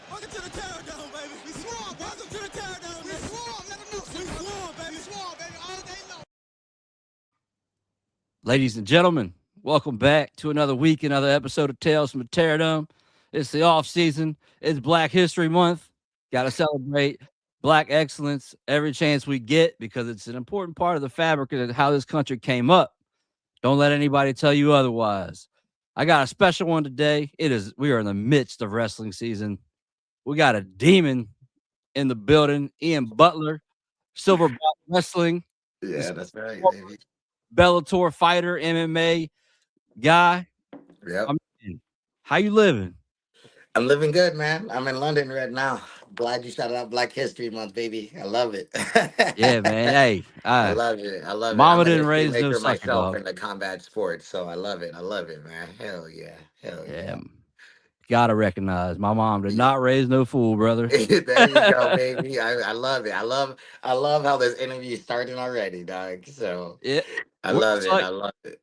Welcome to the Terrordome, baby. We swarm. Welcome to the Terrordome. We swarm. Let them know. We swarm, baby. We swarm, baby. All day long. Ladies and gentlemen, welcome back to another week, another episode of Tales from the Terrordome. It's the off season. It's Black History Month. Got to celebrate Black excellence every chance we get because it's an important part of the fabric of how this country came up. Don't let anybody tell you otherwise. I got a special one today. We are in the midst of wrestling season. We got a demon in the building, Ian Butler, Silverback Wrestling, Yeah, this that's right, baby. Bellator fighter, MMA guy. Yep. I'm How you living? I'm living good, man. I'm in London right now. Glad you shouted out Black History Month, baby. I love it. Yeah, man. Hey, I love it. I love it. mama I'm a didn't history raise no maker sucker myself dog. in the combat sports, so I love it. I love it, man. Hell yeah. Hell Yeah, yeah. gotta recognize my mom did not raise no fool, brother. There you go, baby. I love it. I love how this interview is starting already, dog. So Yeah, I love it's it. like, I love it.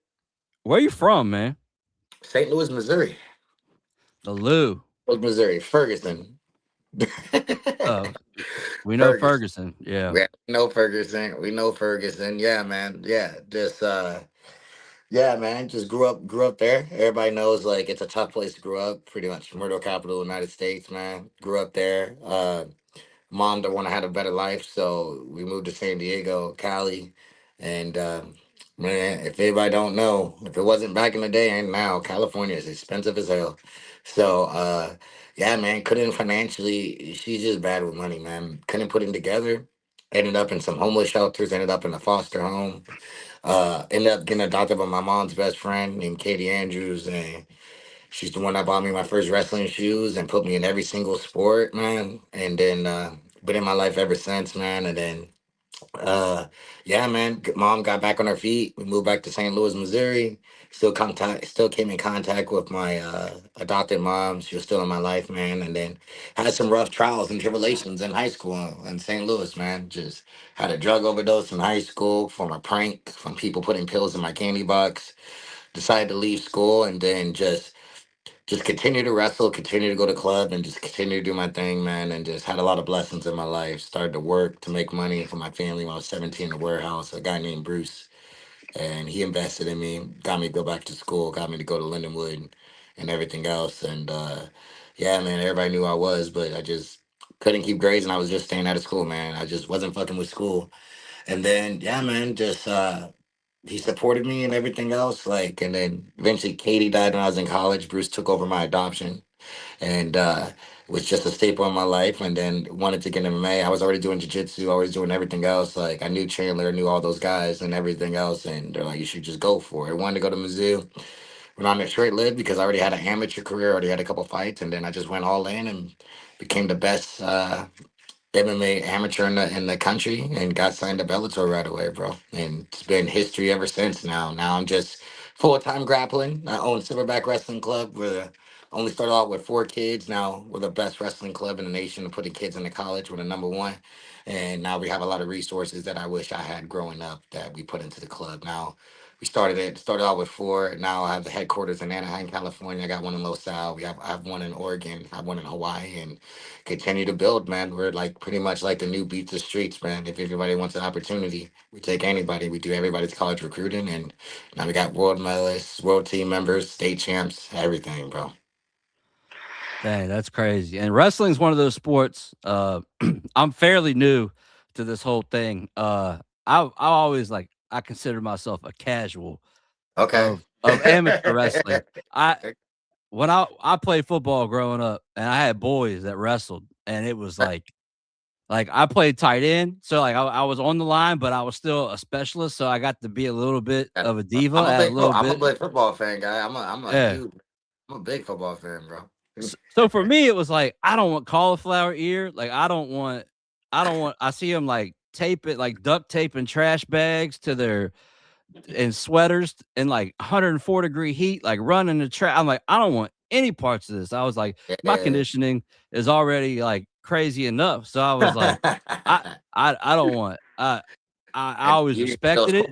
where you from, man? St. Louis, Missouri. The Lou. Missouri. Ferguson. Oh, we know Ferguson. Ferguson. Yeah, Yeah, we know Ferguson. We know Ferguson. Yeah, man. Yeah, just yeah, man. Just grew up there. Everybody knows like it's a tough place to grow up. Pretty much murder capital of the United States, man. Grew up there. Mom don't want to have a better life, so we moved to San Diego, Cali, and man, if anybody don't know, if it wasn't back in the day and now, California is expensive as hell. So yeah, man, couldn't financially. She's just bad with money, man. Couldn't put it together. Ended up in some homeless shelters. Ended up in a foster home. Ended up getting adopted by my mom's best friend named Katie Andrews, and she's the one that bought me my first wrestling shoes and put me in every single sport, man. And then been in my life ever since, man. And then yeah, man, mom got back on her feet. We moved back to St. Louis, Missouri. Still came in contact with my adopted mom. She was still in my life, man. And then had some rough trials and tribulations in high school in St. Louis, man. Just had a drug overdose in high school from a prank from people putting pills in my candy box. Decided to leave school and then just continue to wrestle, continue to go to club, and just continue to do my thing, man. And just had a lot of blessings in my life. Started to work to make money for my family when I was 17 in a warehouse. A guy named Bruce, and he invested in me, got me to go back to school, got me to go to Lindenwood and everything else. And yeah, man, everybody knew I was, but I just couldn't keep grades, and I was just staying out of school, man. I just wasn't fucking with school. And then yeah, man, just he supported me and everything else. Like, and then eventually Katie died when I was in college. Bruce took over my adoption and was just a staple in my life. And then wanted to get MMA. I was already doing jiu-jitsu, always doing everything else. Like I knew Chandler, knew all those guys and everything else. And they're like, you should just go for it. Wanted to go to Mizzou. Went on a straight live because I already had an amateur career, already had a couple fights, and then I just went all in and became the best MMA amateur in the country and got signed to Bellator right away, bro. And it's been history ever since now. Now I'm just full time grappling. I own Silverback Wrestling Club. We're only started out with 4 kids. Now we're the best wrestling club in the nation, putting kids into college. We're the number one. And now we have a lot of resources that I wish I had growing up that we put into the club. Now we started out with 4. Now I have the headquarters in Anaheim, California. I got one in Los Al. I have one in Oregon. I have one in Hawaii, and continue to build, man. We're like pretty much like the new beat the streets, man. If everybody wants an opportunity, we take anybody. We do everybody's college recruiting, and now we got world medalists, world team members, state champs, everything, bro. dang, that's crazy. And wrestling's one of those sports. I'm fairly new to this whole thing. I always I consider myself a casual Okay. of amateur wrestling. I when I played football growing up, and I had boys that wrestled, and it was like I played tight end, so I was on the line, but I was still a specialist, so I got to be a little bit of a diva I'm a at a big little I'm a bit. big football fan, guy. I'm a Yeah. huge I'm a big football fan, bro. So for me, it was like I don't want cauliflower ear. Like I don't want. I see them like tape it like duct tape and trash bags to their and sweaters in like 104-degree heat, like running the track. I'm like, I don't want any parts of this. I was like, my Yeah. conditioning is already like crazy enough. So I was like, I don't want. I And always respected it.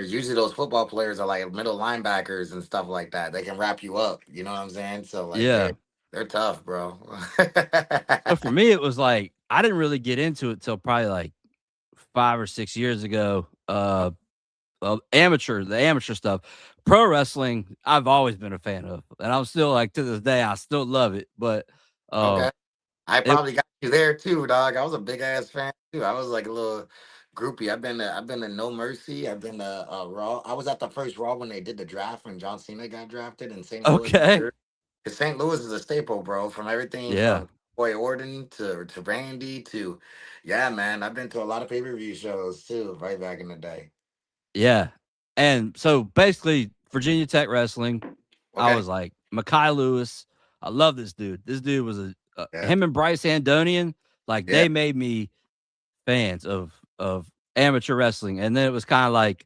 usually those football players are like middle linebackers and stuff like that. They can wrap you up. You know what I'm saying? So like Yeah. They're tough, bro. But for me, it was like I didn't really get into it till probably like 5 or 6 years ago. The amateur stuff. Pro wrestling, I've always been a fan of, and I'm still like to this day, I still love it. But Okay. um, I it probably got you there too, dog. I was a big ass fan too. I was like a little groupie. I've been to No Mercy. I've been to Raw. I was at the first Raw when they did the draft when John Cena got drafted in St. Louis, okay, Missouri. Because St. Louis is a staple, bro. From everything yeah, from Boy Orton to Randy to, yeah, man. I've been to a lot of pay-per-view shows too, right back in the day. yeah. And so basically, Virginia Tech wrestling, I Okay. was like Makai Lewis. I love this dude. This dude was Yeah. him and Bryce Andonian. Like Yeah. they made me fans of amateur wrestling, and then it was kind of like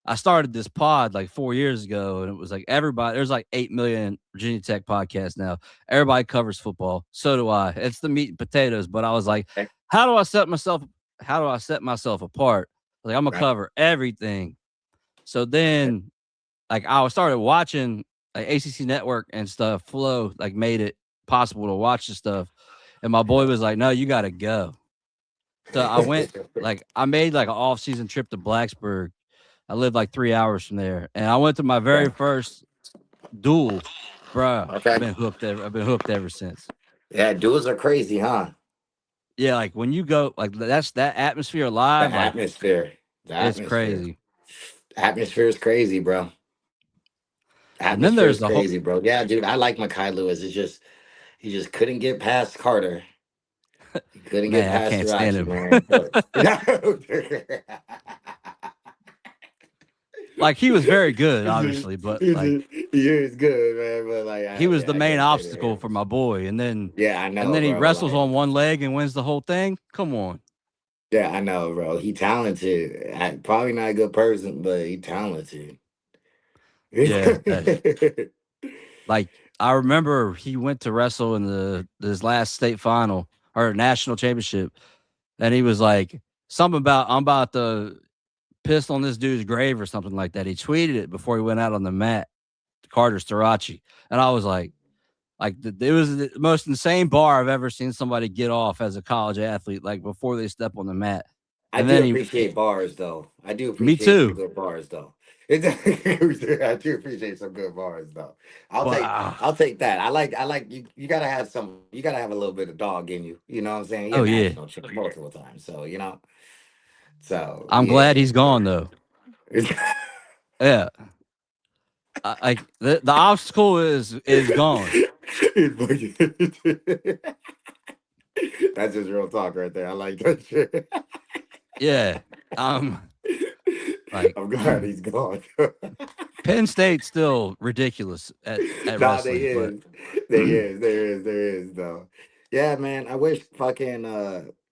I started this pod like 4 years ago, and it was like everybody. There's like 8 million Virginia Tech podcasts now. Everybody covers football. So do I. It's the meat and potatoes. But I was like, Okay. how do I set myself? How do I set myself apart? Like I'm gonna Right. cover everything. So then, like I started watching like ACC Network and stuff. Flow like made it possible to watch the stuff. And my boy was like, "No, you got to go." So I went. Like I made like an off season trip to Blacksburg. I lived like 3 hours from there, and I went to my very Yeah. first duel, bro. Okay. I've been hooked ever since. Yeah, dudes are crazy, huh? Yeah, like when you go, like that atmosphere The live, like atmosphere. The it's atmosphere. crazy. Atmosphere is crazy, bro. And then Atmosphere there's is the whole crazy, bro. Yeah, dude, I like Makai Lewis. It's just he just couldn't get past Carter. He couldn't get man. I past can't stand Sriracha, him. man. But Like he was very good, obviously, but like he is good, man. But like, he was the I main can't stand obstacle him. for my boy. Yeah, I And know, then he bro. wrestles Like, on one leg and wins the whole thing. Come on. yeah, I know, bro. He talented. Probably not a good person, but he talented. Yeah. Like I remember he went to wrestle in the his last state final or national championship, and he was like something about I'm about to piss on this dude's grave or something like that. He tweeted it before he went out on the mat, Carter Starachi, and I was like it was the most insane bar I've ever seen somebody get off as a college athlete, like before they step on the mat, I and do then he, appreciate bars, though. I do me appreciate some too, good bars, though. I do appreciate some good bars, though. but I'll take that. I like you. You gotta have some. You gotta have a little bit of dog in you. You know what I'm saying? You're oh a yeah, national champ multiple times, so you know. So I'm glad yeah. he's gone though. Yeah, like the obstacle is gone. That's just real talk right there. I like that shit. Yeah, like I'm glad he's gone. Penn State's still ridiculous at Nah, they wrestling, but is. They is. There is though. Yeah, man. I wish fucking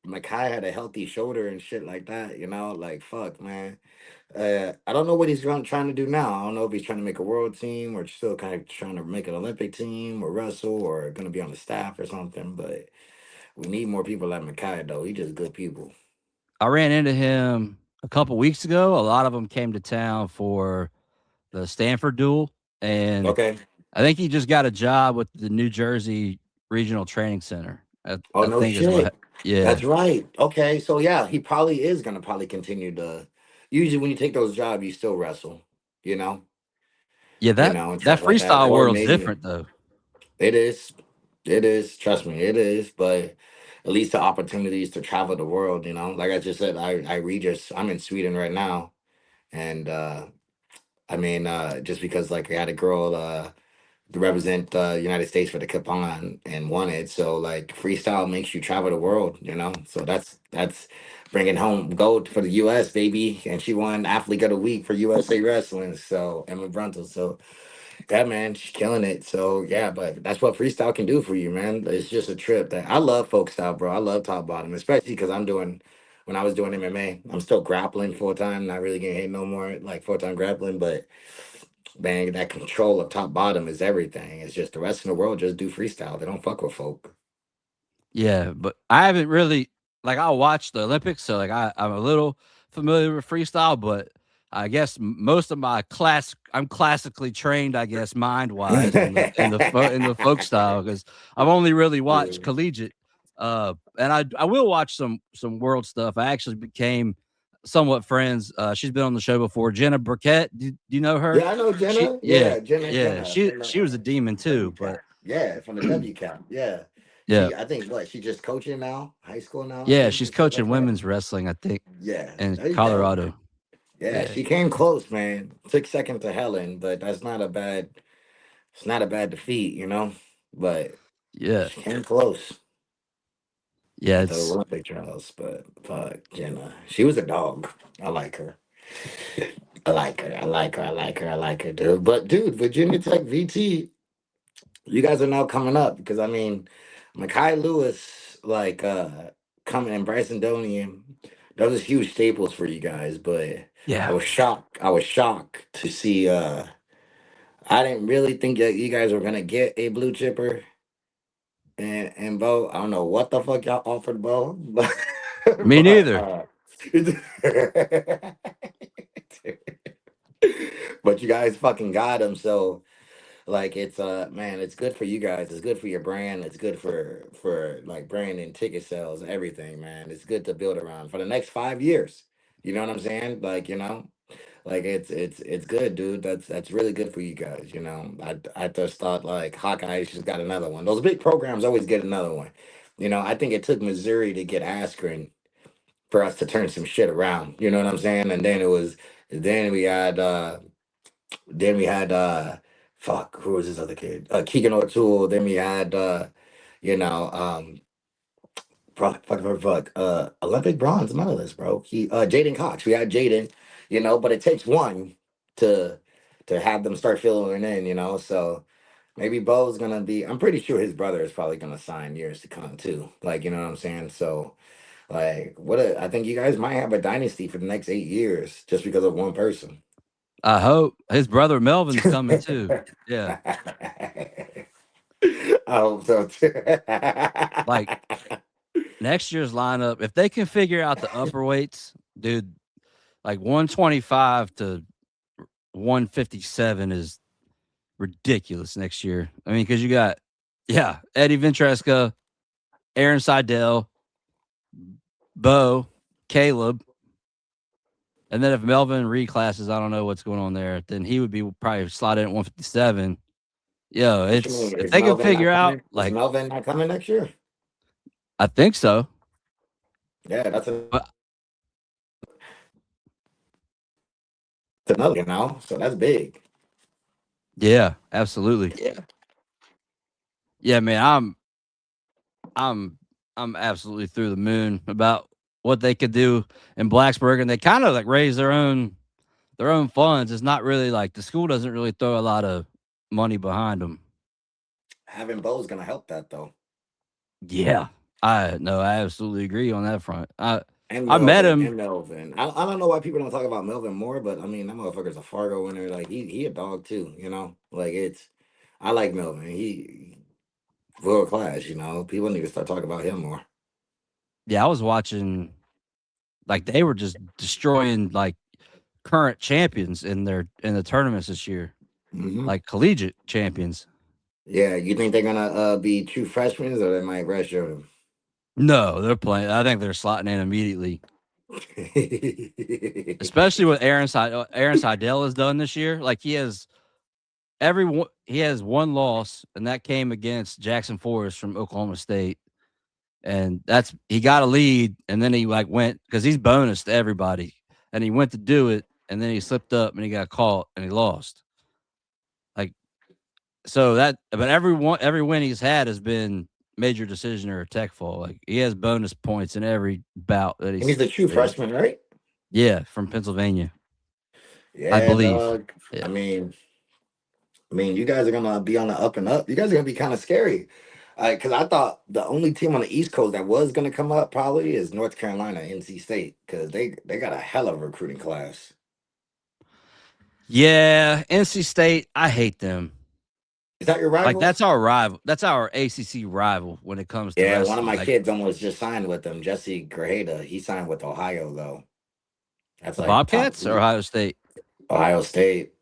Makai had a healthy shoulder and shit like that, you know? Like fuck, man. I don't know what he's trying to do now. I don't know if he's trying to make a world team or still kind of trying to make an Olympic team or wrestle or gonna be on the staff or something, but we need more people like Makai though. He just good people. I ran into him a couple weeks ago. A lot of them came to town for the Stanford duel, and Okay. I think he just got a job with the New Jersey Regional Training Center. Oh I no think is shit. what. Yeah, That's right. Okay. So yeah, he probably is gonna probably continue to usually when you take those jobs, you still wrestle, you know, yeah. and That stuff like that. freestyle Or world's maybe different though. it is. It is. Trust me, it is. But at least the opportunities to travel the world, you know. Like I just said, I'm in Sweden right now. And just because like I had a girl to represent the United States for the Capon and won it. So like freestyle makes you travel the world, you know. So that's bringing home gold for the U.S. baby, and she won Athlete of the Week for USA Wrestling. So Emma Bruntel. So yeah, man, she's killing it. So yeah, but that's what freestyle can do for you, man. It's just a trip. That I love folk style, bro. I love top bottom, especially because I'm doing. When I was doing MMA, I'm still grappling full time, not really getting hit no more, like full time grappling, but man, that control of top bottom is everything. It's just the rest of the world just do freestyle. They don't fuck with folk. Yeah, but I haven't really like I watched the Olympics, so like I'm a little familiar with freestyle, but I guess most of my I'm classically trained, I guess, mind wise in the folk style because I've only really watched collegiate, and I will watch some world stuff. I actually became somewhat friends. She's been on the show before, Jenna Burkett. Do you know her? Yeah, I know She Jenna. Yeah, Jenna, yeah Jenna from she was a demon the W too, but Cap. Yeah, from the W Cap. Yeah, yeah I think what she just coaching now, high school now, I yeah think, she's and shit coaching like that. women's wrestling, I think, Yeah, in that's dope. Colorado. Yeah, Yeah she came close, man. Took second to Helen, but that's not a bad. It's not a bad defeat, you know. But yeah she came close yeah at the it's Olympic trials. But fuck, Jenna, she was a dog. I like her. I like her. I like her. I like her. I like her, dude. But dude, Virginia Tech VT, you guys are now coming up because I mean, Makai Lewis, like coming and Bryson Donian, those are huge staples for you guys. But I yeah. was shocked. I was shocked to see. I didn't really think that you guys were gonna get a blue chipper and Bo. I don't know what the fuck y'all offered Bo, but Me but neither. but you guys fucking got him. So like it's man, it's good for you guys. It's good for your brand. It's good for like brand and ticket sales and everything, man. It's good to build around for the next 5 years. You know what I'm saying? Like, you know, like it's good, dude. That's really good for you guys. You know, I just thought like Hawkeyes just got another one. Those big programs always get another one. You know, I think it took Missouri to get Askren for us to turn some shit around. You know what I'm saying? And then it was then we had then we had fuck, who was this other kid? Keegan O'Toole. Then we had you know, Olympic bronze medalist, bro. He Jaden Cox. We had Jaden, you know, but it takes one to have them start filling in, you know. So maybe Bo's gonna be, I'm pretty sure his brother is probably gonna sign years to come too. Like, you know what I'm saying? So like I think you guys might have a dynasty for the next 8 years just because of one person. I hope his brother Melvin's coming too. Yeah, I hope so too. like next year's lineup, if they can figure out the upper weights, dude, like 125 to 157 is ridiculous next year. I mean, because you got, yeah, Eddie Ventresca, Aaron Seidel, Bo, Caleb, and then if Melvin reclasses, I don't know what's going on there, then he would be probably slotted at 157. Yo, What you it's mean? if Is they can Melvin figure not out, coming? Is like, Melvin not coming next year? I think so. Yeah, But another, you know. So that's big. yeah, absolutely. Yeah. Yeah, man, I'm I'm absolutely through the moon about what they could do in Blacksburg, and they kind of like raise their own funds. It's not really like the school doesn't really throw a lot of money behind them. Having Bo's gonna help that though. Yeah, I no, I absolutely agree on that front. And I met Melvin, him. and Melvin. I don't know why people don't talk about Melvin more, but I mean that motherfucker's a Fargo winner. Like he a dog too, you know. Like it's, I like Melvin. He world class, you know. People need to start talking about him more. Yeah, I was watching like they were just destroying like current champions in the tournaments this year, Hmm. like collegiate champions. Yeah, you think they're gonna be true freshmen or they might redshirt No, they're playing. I think they're slotting in immediately, him? especially what Aaron Seidel has done this year. Like he has one loss, and that came against Jackson Forest from Oklahoma State. And that's he got a lead, and then he like went because he's bonus to everybody, and he went to do it, and then he slipped up and he got caught and he lost. Like so that, but every win he's had has been major decision or a tech fall. Like he has bonus points in every bout that And he's a true that freshman, right? yeah, from Pennsylvania, I Yeah, believe. dog. Yeah, I mean, you guys are gonna be on the up and up. You guys are gonna be kind of scary. Because I thought the only team on the East Coast that was gonna come up probably is North Carolina, NC State, because they got a hell of a recruiting class. yeah. NC State, I hate them. Is that your Like rivals? that's our rival. That's our ACC rival when it comes to Yeah, one of wrestling. my Like kids almost just signed with them. Jesse Grajeda. He signed with Ohio though. That's the like top Bobcats or three. Ohio State. Ohio State.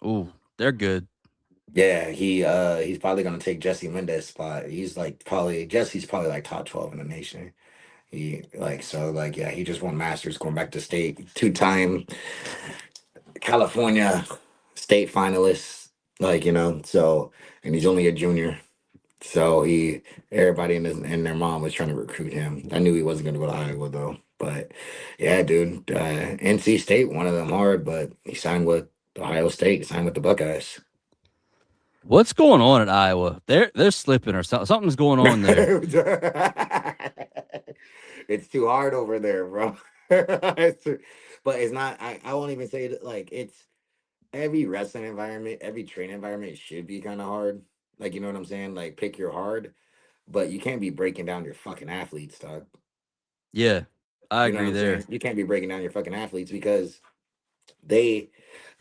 Ooh, they're good. Yeah, he's probably gonna take Jesse Mendez's spot. He's like probably Jesse's probably like top 12 in the nation. He like so like yeah, he just won Masters going back to state, two-time California state finalist. Like, so and he's only a junior. So everybody and their mom was trying to recruit him. I knew he wasn't gonna go to Iowa though. But yeah, dude, NC State wanted them hard, but he signed with Ohio State, he signed with the Buckeyes. What's going on at Iowa? They're slipping or something. Something's going on there. It's too hard over there, bro. But it's not. I won't even say it like it's every wrestling environment, every training environment should be kind of hard. Like you know what I'm saying? Like pick your hard, but you can't be breaking down your fucking athletes, dog. Yeah, I You know what agree I'm there. saying? You can't be breaking down your fucking athletes because they,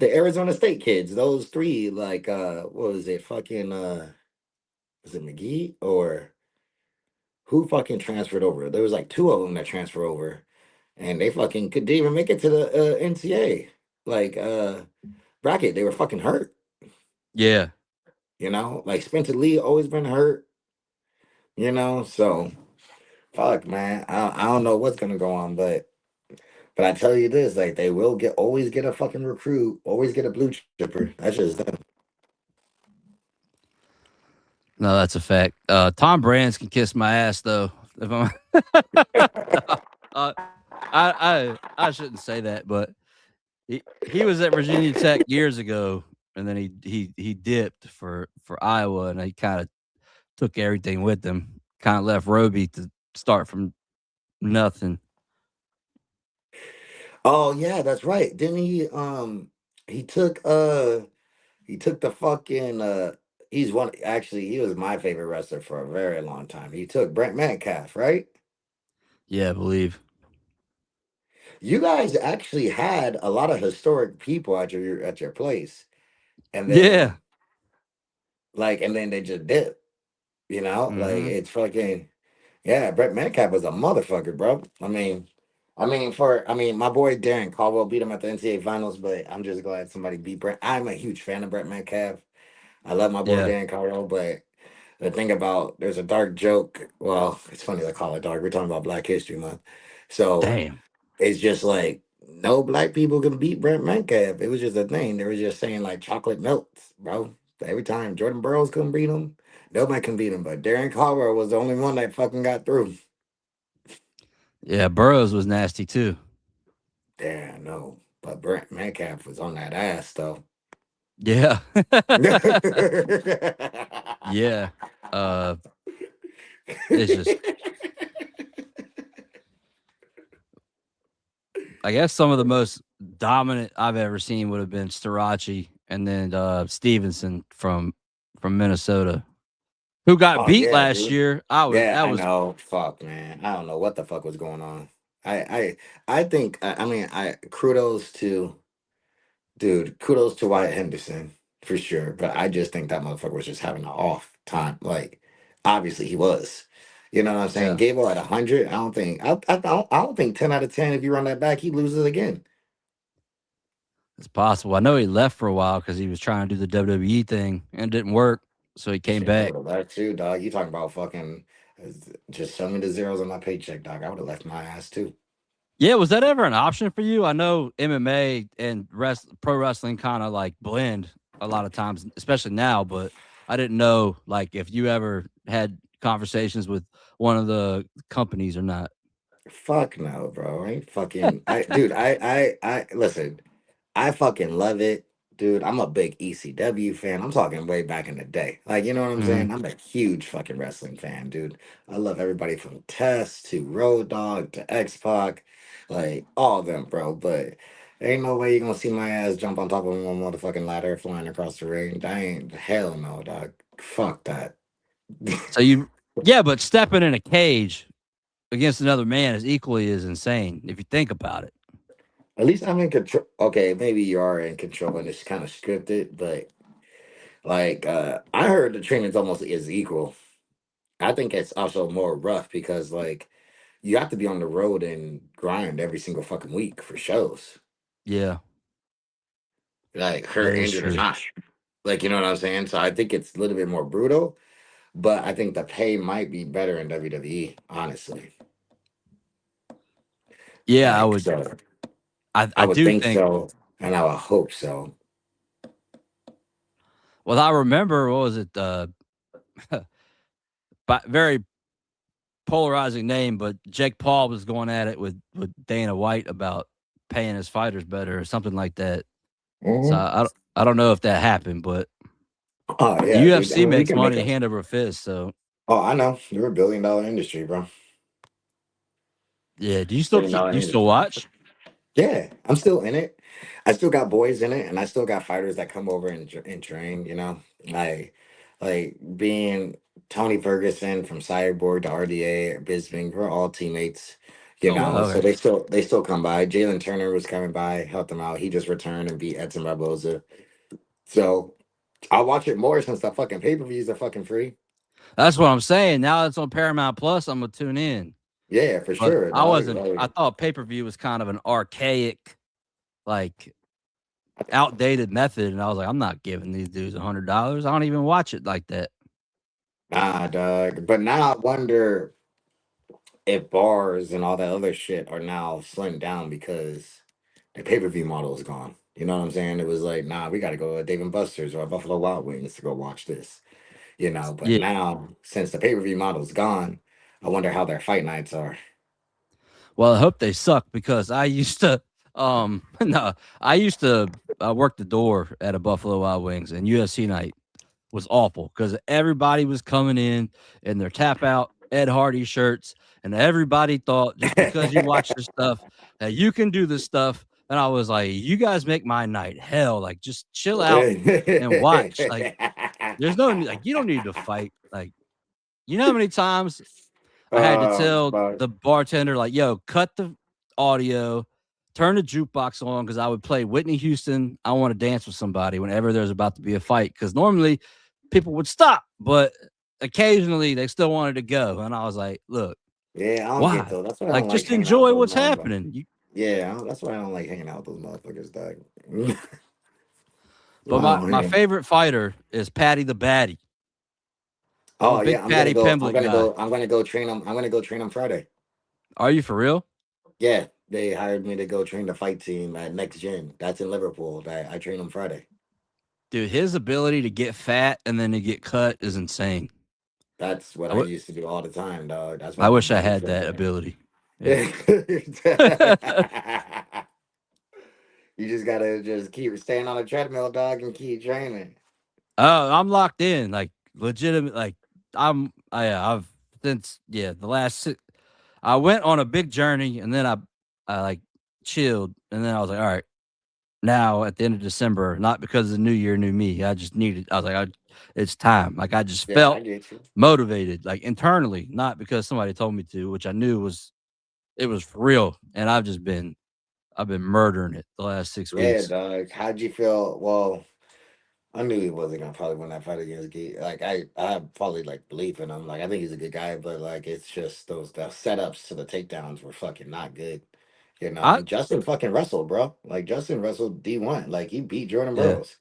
the Arizona State kids, those three, like what was it? Fucking was it McGee or who fucking transferred over? There was like two of them that transferred over, and they fucking couldn't even make it to the NCAA like bracket. They were fucking hurt. Yeah. Like Spencer Lee always been hurt. So fuck, man. I don't know what's gonna go on, but I tell you this, like they will always get a fucking recruit, always get a blue chipper. That's just them. No, that's a fact. Tom Brands can kiss my ass though. If I'm, uh, I shouldn't say that, but he was at Virginia Tech years ago, and then he dipped for Iowa, and he kind of took everything with him. Kind of left Roby to start from nothing. Oh yeah, that's right. Didn't he? He took he took the fucking he's one actually he was my favorite wrestler for a very long time. He took Brent Metcalf, right? Yeah, I believe. You guys actually had a lot of historic people at your place, and Yeah. then and then they just dip. Like Hmm. it's fucking yeah. Brett Metcalf was a motherfucker, bro. My boy Darren Caldwell beat him at the NCAA finals, but I'm just glad somebody beat Brett. I'm a huge fan of Brett Metcalf. I love my boy Yeah. Dan Caldwell, but the thing about there's a dark joke. Well, it's funny to call it dark. We're talking about Black History Month, so Damn. it's just like no black people can beat Brent Metcalf. It was just a thing. They were just saying like chocolate melts, bro. Every time Jordan Burroughs couldn't beat him, nobody can beat him. But Darren Caldwell was the only one that fucking got through. Yeah, Burroughs was nasty too. Damn, no. But Brent Metcalf was on that ass though. Yeah. Yeah. Uh, it's just I guess some of the most dominant I've ever seen would have been Starachi and then Stevenson from Minnesota, who got Oh beat yeah, last dude. year. Yeah, That I was know. Fuck, man. I don't know what the fuck was going on. I think I kudos to dude, kudos to Wyatt Henderson for sure. But I just think that motherfucker was just having an off time. Like, obviously he was. You know what I'm saying? yeah, Gable at 100. I don't think 10 out of 10. If you run that back, he loses again. it's possible. I know he left for a while because he was trying to do the WWE thing and it didn't work, so he came Shit, I back. would have left too, dog. You talking about fucking just show me the zeros on my paycheck, dog. I would have left my ass too. Yeah, was that ever an option for you? I know MMA and pro wrestling kind of like blend a lot of times, especially now. But I didn't know like if you ever had conversations with one of the companies or not. Fuck no, bro. I ain't fucking dude, I listen, I fucking love it. Dude, I'm a big ECW fan. I'm talking way back in the day. Like, you know what I'm Hmm. saying? I'm a huge fucking wrestling fan, dude. I love everybody from Test to Road Dogg to X Pac, like all of them, bro. But ain't no way you're gonna see my ass jump on top of one motherfucking ladder flying across the ring. I ain't hell no, dog. Fuck that. So you, yeah, but stepping in a cage against another man is equally as insane if you think about it. At least I'm in control. Okay, maybe you are in control and it's kind of scripted, but I heard the training's almost is equal. I think it's also more rough because you have to be on the road and grind every single fucking week for shows. Yeah, like That hurt, is injured, or true. not. Like, you know what I'm saying? So I think it's a little bit more brutal, but I think the pay might be better in WWE, honestly. Yeah, I Like, would. so I I would do think think. so, and I would hope so. Well, I remember what was it? But very polarizing name, but Jake Paul was going at it with Dana White about paying his fighters better or something like that. So Hmm. I don't know if that happened, but Oh the yeah, dude. I UFC mean, we makes can make money a. hand over fist. So Oh, I know. You're $1 billion industry, bro. yeah, Billion do dollar you still industry. watch? Yeah, I'm still in it. I still got boys in it, and I still got fighters that come over and train. You know, like being Tony Ferguson from Cyborg to RDA or Bisbing, we're all teammates. You Oh wow, know, so okay. they still come by. Jalen Turner was coming by, helped them out. He just returned and beat Edson Barboza. So I'll watch it more since the fucking pay per views are fucking free. That's what I'm saying. Now it's on Paramount Plus. I'm gonna tune in. Yeah, for But sure, I dog. wasn't. I Like, thought pay per view was kind of an archaic, like outdated method, and I was like, I'm not giving these dudes $100. I don't even watch it like that. nah, dog. But now I wonder if bars and all that other shit are now slimmed down because the pay per view model is gone. You know what I'm saying? It was like, nah, we got to go to Dave and Buster's or Buffalo Wild Wings to go watch this. You know, but Yeah. now since the pay per view model is gone, I wonder how their fight nights are. Well, I hope they suck because I used to no, I used to work the door at a Buffalo Wild Wings, and UFC night was awful because everybody was coming in their tap out Ed Hardy shirts, and everybody thought just because you watch this stuff that you can do this stuff. And I was like, you guys make my night hell. Like, just chill out and watch. Like, there's no like you don't need to fight. Like, you know how many times I had to tell Fuck. the bartender, like, "Yo, cut the audio, turn the jukebox on," because I would play Whitney Houston, "I Want to Dance with Somebody" whenever there's about to be a fight. Because normally people would stop, but occasionally they still wanted to go, and I was like, "Look, Yeah, I don't get why? those. That's why I Like, don't like just hanging out with enjoy those what's motherfuckers. happening." Yeah, that's why I don't like hanging out with those motherfuckers, dog. But Oh my man. favorite fighter is Patty the Batty. I'm a Oh big yeah, Patty Pimblett guy. I'm gonna go train them. I'm gonna go train them Friday. Are you for real? Yeah, they hired me to go train the fight team at Next Gen. That's in Liverpool. I train them Friday. Dude, his ability to get fat and then to get cut is insane. That's what I I w- used to do all the time, dog. That's why I my wish I body's had so that bad. ability. Yeah. You just gotta just keep staying on the treadmill, dog, and keep training. Oh, I'm locked in, like, legitimate, like, I've since, yeah, the last I went on a big journey, and then I, like, chilled, and then I was like, "Alright, now at the end of December," not because the new year, new me, I was like, "It's time." Like, I just Yeah, I felt get you. motivated, like, internally, not because somebody told me to, which I knew it was for real, and I've been murdering it the last 6 Yeah, weeks. dog. How'd you feel? Well, I knew he wasn't gonna probably win that fight against Gate. Like I probably like belief in him. Like I think he's a good guy, but like it's just those the setups to the takedowns were fucking not good. You know, I and Justin fucking wrestled, bro. Like Justin wrestled D1. Like he beat Jordan Yeah. Burroughs.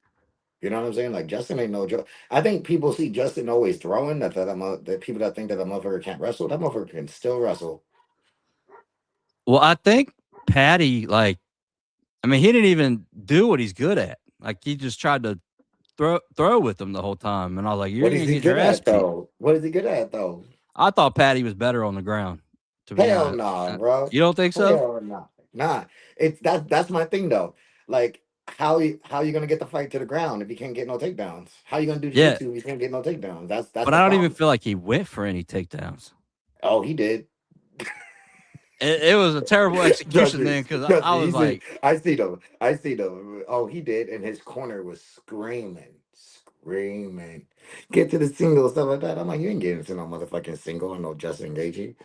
You know what I'm saying? Like Justin ain't no joke. I think people see Justin always throwing that people that think that the motherfucker can't wrestle, that motherfucker can still wrestle. Well, I think Patty, like, I mean, he didn't even do what he's good at. Like, he just tried to throw with them the whole time, and I was like, "You're What is gonna he get your good ass at beat." though? What is he good at though? I thought Patty was better on the ground, to be Hell honest. no, bro. You don't think so? Hell no. Nah. It's that's my thing though. Like how you gonna get the fight to the ground if you can't get no takedowns? How you gonna do Yeah, jiu-jitsu if you can't get no takedowns? That's but the I don't even problem. feel like he went for any takedowns. Oh, he did. It was a terrible Trust execution me. then because Trust I me. was He's in, like, I see them. I see them. Oh, he did, and his corner was screaming. Screaming. Get to the single, stuff like that. I'm like, you ain't getting to no motherfucking single and no Justin Gaethje.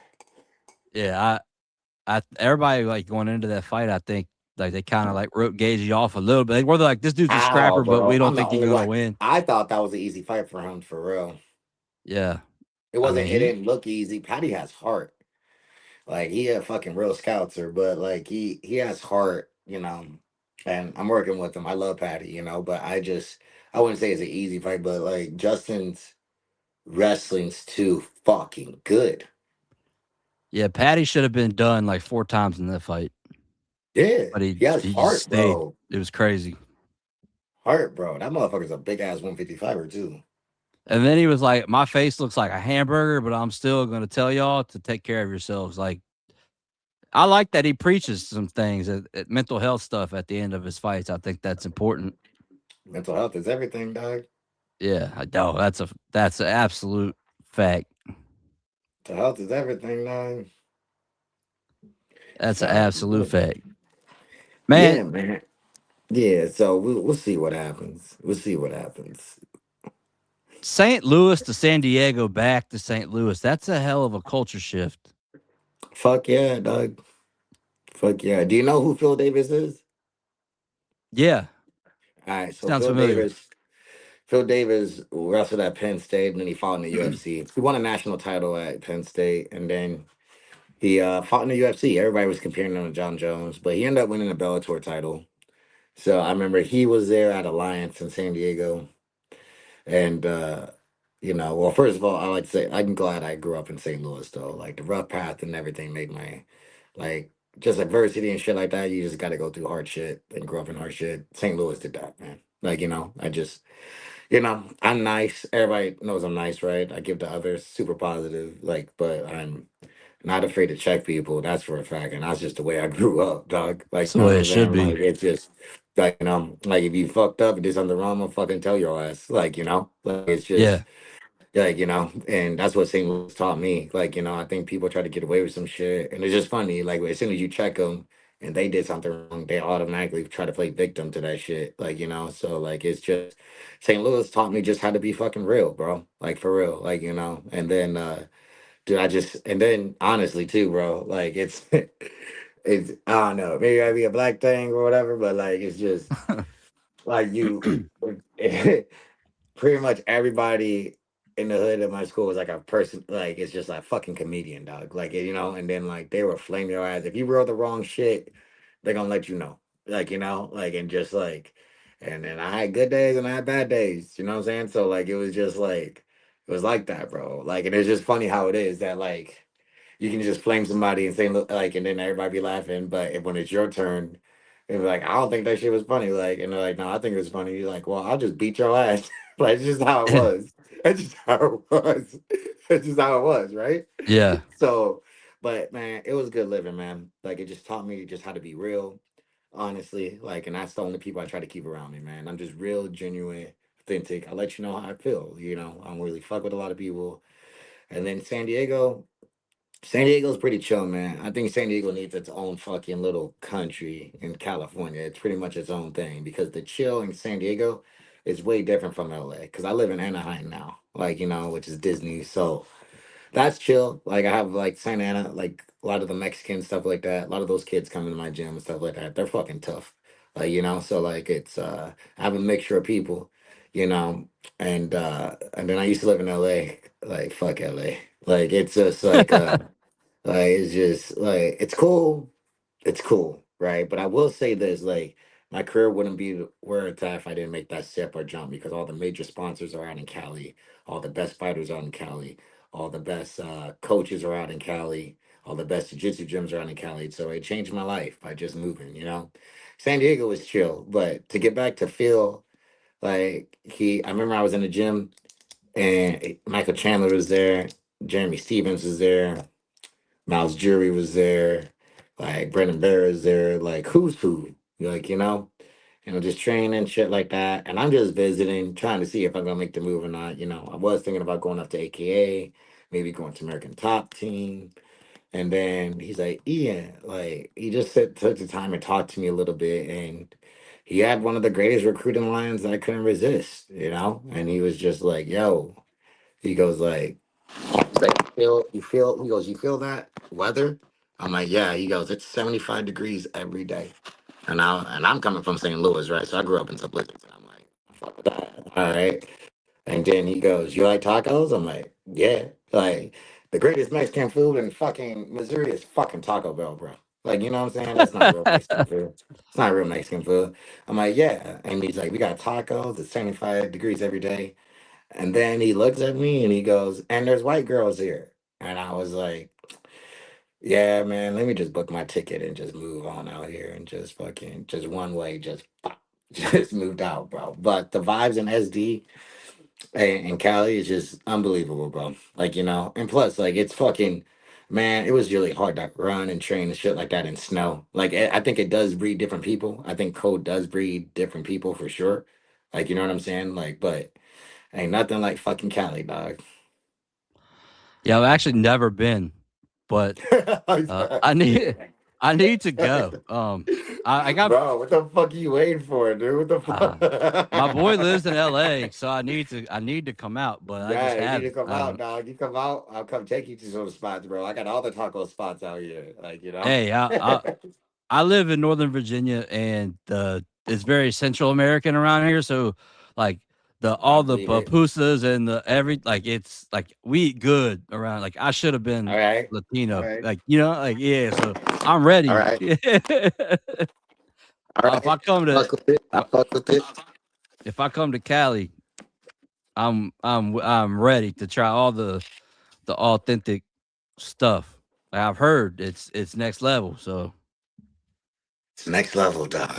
"Yeah, I everybody, like, going into that fight, I think, like, they kinda, like, wrote Gagey off a little bit. Where they're like, "This dude's a Ow, scrapper, but bro. we don't I'm the think he's only gonna one. win." I thought that was an easy fight for him for real. Yeah. It I wasn't. mean, It didn't look easy. Patty has heart. Like he a fucking real scoutser, but like he has heart. You know. and I'm working with him. I love Patty, but I wouldn't say it's an easy fight, but like Justin's wrestling's too fucking good. Yeah, Patty should have been done like 4 times in that fight, Yeah, but he he has he just heart, stayed. bro. It was crazy. Heart, bro. That motherfucker's a big ass 155er too. And then he was like, "My face looks like a hamburger, but I'm still gonna tell y'all to take care of yourselves." Like, I like that he preaches some things, mental health stuff at the end of his fights. I think that's important. Mental health is everything, dog. Yeah, I know that's an absolute fact. Mental health is everything, dog. That's an So absolute fact, man. yeah, man. Yeah, so we'll see what happens. We'll see what happens. St. Louis to San Diego, back to St. Louis. That's a hell of a culture shift. Fuck yeah, dog. Fuck yeah. Do you know who Phil Davis is? Yeah, All right, so sounds familiar. Phil Davis wrestled at Penn State, and then he fought in the UFC. He won a national title at Penn State, and then he fought in the UFC. Everybody was comparing him to John Jones, but he ended up winning the Bellator title. So I remember he was there at Alliance in San Diego, and well, first of all, I like to say I'm glad I grew up in St. Louis, though. Like the rough path and everything made my like just adversity and shit like that. You just got to go through hard shit and grow up in hard shit. St. Louis did that, man. Like I just I'm nice. Everybody knows I'm nice, right? I give to others, super positive, like, but I'm not afraid to check people. That's for a fact, and that's just the way I grew up, dog. Like, That's you the know what way it I'm should saying? be. Like, it's just like like if you fucked up and did something wrong, I'm gonna fucking tell your ass. Like, like it's just Yeah, like and that's what St. Louis taught me. Like, I think people try to get away with some shit, and it's just funny. Like, as soon as you check them and they did something wrong, they automatically try to play victim to that shit. Like, so like it's just St. Louis taught me just how to be fucking real, bro. Like for real. Like, and then dude, and then honestly too, bro, like it's it's I don't know, maybe it might be a black thing or whatever, but like it's just like pretty much everybody in the hood of my school was like a person, like it's just like fucking comedian, dog. Like and then like they were flame your ass if you wrote the wrong shit. They're gonna let you know, like like and just like, and then I had good days and I had bad days. You know what I'm saying? So like it was just like it was like that, bro. Like, and it's just funny how it is that like you can just flame somebody and say look like, and then everybody be laughing. But when it's your turn, it's like I don't think that shit was funny. Like, and they're like, no, I think it was funny. You're like, well, I'll just beat your ass. Like, it's just how it yeah, was. That's just how it was. That's just how it was, right? yeah. So, but man, it was good living, man. Like, it just taught me just how to be real, honestly. Like, and that's the only people I try to keep around me, man. I'm just real, genuine, authentic. I let you know how I feel. I don't really fuck with a lot of people. And then San Diego's pretty chill, man. I think San Diego needs its own fucking little country in California. It's pretty much its own thing because the chill in San Diego is way different from LA. Because I live in Anaheim now, like, which is Disney. So that's chill. Like, I have like Santa Ana, like a lot of the Mexican stuff like that. A lot of those kids come into my gym and stuff like that. They're fucking tough. Like, so like I have a mixture of people, you know, and then I used to live in LA. Like, fuck LA. Like, it's just like it's just like it's cool, right? But I will say this, like my career wouldn't be where it's at if I didn't make that step or jump because all the major sponsors are out in Cali, all the best fighters are out in Cali, all the best coaches are out in Cali, all the best jiu-jitsu gyms are out in Cali. So it changed my life by just moving. San Diego was chill, but to get back to Phil, like I remember I was in the gym and Michael Chandler was there, Jeremy Stevens was there. Miles Jury was there, like Brendan Bear is there, like who's who, like just training shit like that. And I'm just visiting, trying to see if I'm gonna make the move or not. I was thinking about going up to AKA, maybe going to American Top Team. And then he's like, Ian, like he just took the time and talked to me a little bit, and he had one of the greatest recruiting lines that I couldn't resist. And he was just like, "Yo," he goes like, he goes, you feel that weather? I'm like, yeah. He goes, it's 75 degrees every day. And I'm coming from St. Louis, right? So I grew up in some blizzards. And I'm like, fuck that. All right. And then he goes, you like tacos? I'm like, yeah. Like, the greatest Mexican food in fucking Missouri is fucking Taco Bell, bro. Like, you know what I'm saying? That's not real Mexican food. It's not real Mexican food. I'm like, yeah. And he's like, we got tacos. It's 75 degrees every day. And then he looks at me and he goes, and there's white girls here. And I was like, yeah, man, let me just book my ticket and just move on out here and just fucking, just one way, just, pop, just moved out, bro. But the vibes in SD and Cali is just unbelievable, bro. Like, you know, and plus, like, it's fucking, man, it was really hard to run and train and shit like that in snow. Like, I think it does breed different people. I think cold does breed different people for sure. Like, you know what I'm saying? Like, but ain't nothing like fucking Cali, dog. Yeah, I've actually never been, but I need I need to go. I got Bro, what the fuck are you waiting for, dude? What uh, the my boy lives in fuck? LA, so I need to come out, but I just Yeah, you need to haven't. come out, dog. You come out, I'll come take you to some spots, bro. I got all the taco spots out here. Like, you know? Hey, I live in Northern Virginia, and it's very Central American around here. So, like I all the believe it. pupusas and the every like it's like we eat good around. Like I should have All been right. All Latino, right. like you know, like yeah. So I'm All ready. right. if All I right. come I to fuck with it. I fuck with it. if I come to Cali, I'm ready to try all the authentic stuff. Like, I've heard it's next level. So It's next level, dog.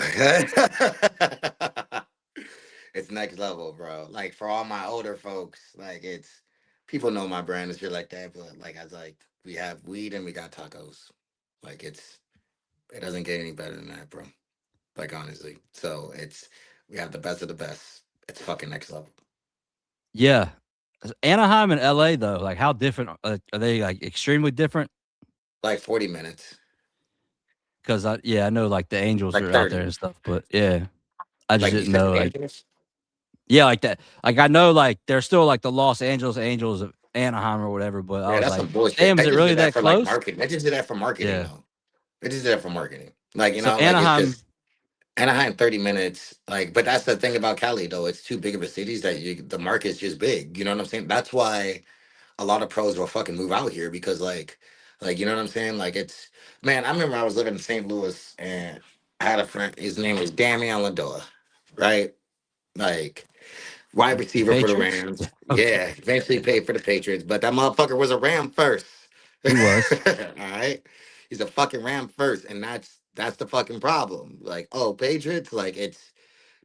It's next level, bro. Like for all my older folks, like it's people know my brand and shit like that. But like I was like, we have weed and we got tacos. Like it doesn't get any better than that, bro. Like honestly. So it's we have the best of the best. It's fucking next level. yeah, Anaheim and LA though, like how different are they? Like extremely different? Like 40 minutes. Because I know like the Angels Like are out 30 there and minutes. stuff, but yeah, I just Like you didn't said know the like Angeles? yeah, like that. Like I know like they're still like the Los Angeles Angels of Anaheim or whatever, but I Yeah, was that's like, some bullshit. damn, is They it just really did that that for like close? marketing. They just did that for marketing Yeah. though. They just did that for marketing. Like, you So know, like it's Anaheim, just Anaheim 30 minutes. Like, but that's the thing about Cali though. It's too big of a cities that the market's just big. You know what I'm saying? That's why a lot of pros will fucking move out here because like you know what I'm saying? Like it's man, I remember I was living in St. Louis and I had a friend, his name was Damian Ladoa, right? Like wide the receiver for the Patriots. Rams. Okay, Yeah, eventually paid for the Patriots, but that motherfucker was a Ram first. he was. All right, he's a fucking Ram first, and that's the fucking problem. Like, oh, Patriots, like it's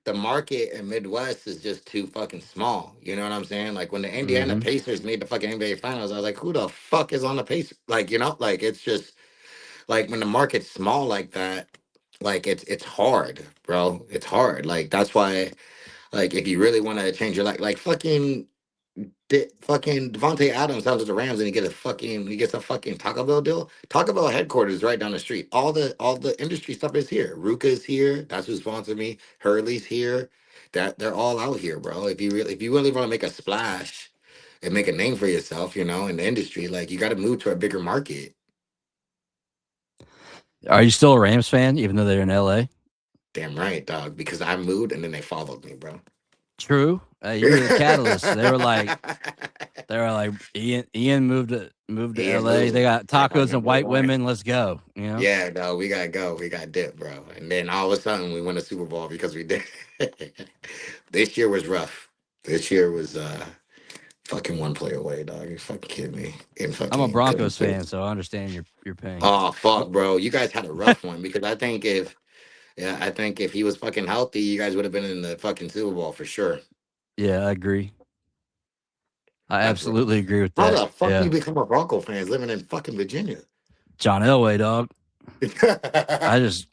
the market in Midwest is just too fucking small. You know what I'm saying? Like when the Indiana Hmm. Pacers made the fucking NBA Finals, I was like, who the fuck is on the Pacers? Like, you know, like it's just like when the market's small like that, like it's hard, bro. It's hard. Like that's why. Like, if you really want to change your life, like fucking, fucking Devontae Adams comes to the Rams and he gets a fucking Taco Bell deal. Taco Bell headquarters right down the street. All the industry stuff is here. Ruka is here. That's who sponsored me. Hurley's here. That they're all out here, bro. If you really want to make a splash and make a name for yourself, you know, in the industry, like you got to move to a bigger market. Are you still a Rams fan, even though they're in LA? Damn right, dog. Because I moved and then they followed me, bro. True. You were the catalyst. They were like Ian moved to Ian LA. They moved. got Like I tacos and remember white when. women. Let's go. You know. Yeah, no, we gotta go. We got dip, bro. And then all of a sudden we won a Super Bowl because we did. This year was rough. This year was fucking one play away, dog. You fucking kidding me? And I'm a fucking couldn't Broncos play. fan, so I understand your pain. Oh What? fuck, bro. You guys had a rough one because I think if he was fucking healthy, you guys would have been in the fucking Super Bowl for sure. Yeah, I agree. I That's rough. absolutely agree with How that. the fuck you Yeah, become a Bronco fan living in fucking Virginia? John Elway, dog. I just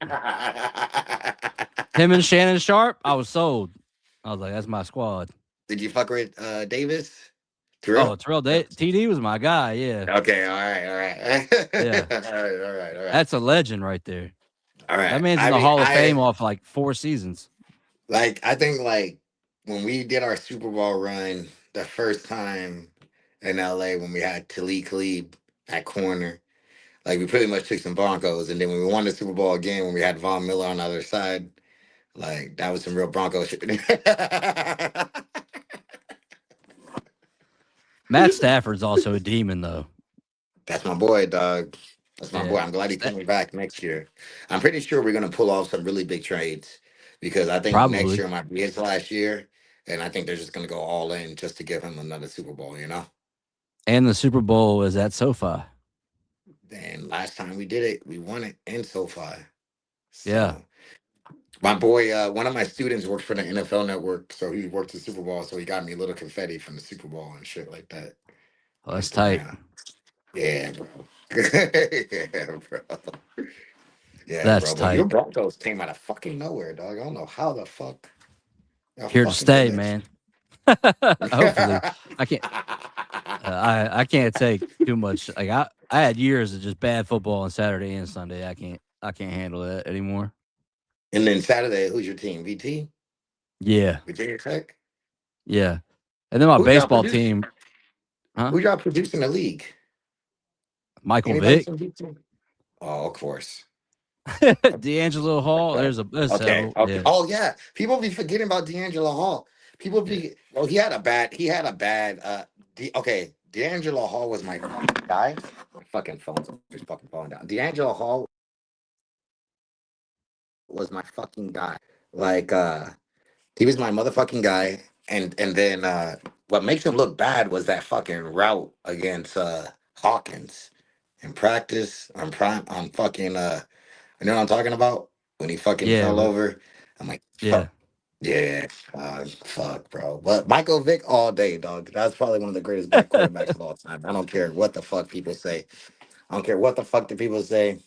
him and Shannon Sharp. I was sold. I was like, that's my squad. Did you fuck with Davis? Oh, Terrell? TD was my guy. Yeah, Okay, all right, all right. yeah. All right, all right, all right. That's a legend right there. All That right. man's in I the mean, Hall of Fame off like 4 seasons. I think like when we did our Super Bowl run the first time in LA when we had Talib Khalib at corner, like we pretty much took some Broncos, and then when we won the Super Bowl again when we had Von Miller on the other side, like that was some real Bronco shit. Matt Stafford's also a demon, though. That's my boy, dog. That's my boy. Yeah. I'm glad he's coming back next year. I'm pretty sure we're gonna pull off some really big trades because I think next Probably. year might be his last year, and I think they're just gonna go all in just to give him another Super Bowl. You know. And the Super Bowl is at SoFi. And last time we did it, we won it in SoFi. Yeah. So my boy, one of my students works for the NFL Network, so he worked the Super Bowl, so he got me a little confetti from the Super Bowl and shit like that. Well, that's Like, tight. damn. Yeah, bro. Yeah, bro. Yeah, That's bro. But your tight. Broncos came out of fucking nowhere, dog. I don't know how the fuck y'all Here to fucking did stay, that. man. Hopefully. I can't I can't take too much. Like I had years of just bad football on Saturday and Sunday. I can't handle that anymore. And then Saturday, who's your team? VT? Yeah. Virginia Tech? Yeah. And then my Who y'all baseball produce? team, huh? Who y'all produce in the league? Michael Anybody Vick, from VT? Oh, of course. D'Angelo Hall. Okay. There's Okay. several. Okay. Yeah. Oh yeah. People be forgetting about D'Angelo Hall. People Yeah. be well, okay. D'Angelo Hall was my fucking guy. My fucking phone's just fucking falling down. D'Angelo Hall was my fucking guy. Like he was my motherfucking guy. And then what makes him look bad was that fucking route against Hawkins in practice on fucking you know what I'm talking about? When he fucking Yeah. fell over. I'm like, Yeah. fuck. Yeah, fuck, bro. But Michael Vick all day, dog. That's probably one of the greatest black quarterbacks of all time. I don't care what the fuck people say. I don't care what the fuck the people say.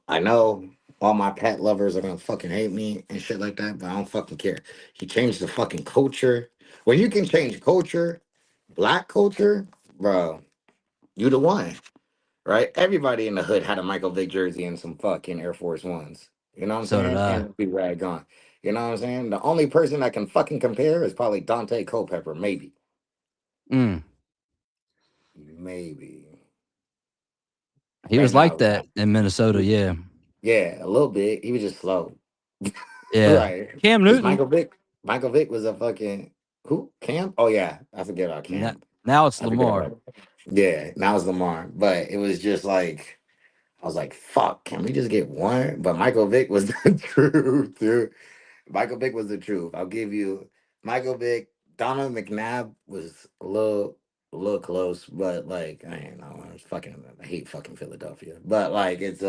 I know all my pet lovers are gonna fucking hate me and shit like that, but I don't fucking care. He changed the fucking culture. When you can change culture, black culture, bro, you the one, right? Everybody in the hood had a Michael Vick jersey and some fucking Air Force Ones. You know what I'm So did saying? I. And be rag on. You know what I'm saying? The only person that can fucking compare is probably Dante Culpepper, maybe. Mm. Maybe. He Right was like now, that in Minnesota. Yeah. yeah, a little bit. He was just slow. Yeah. Right. Cam Because Newton. Michael Vick was a fucking who? Cam? Oh yeah. I forget about Now, Cam. now it's I forget Lamar. about yeah, now it's Lamar. But it was just like I was like, fuck, can we just get one? But Michael Vick was the truth, dude. Michael Vick was the truth. I'll give you Michael Vick. Donald McNabb was a little close, but like I ain't know. I hate fucking Philadelphia. But like it's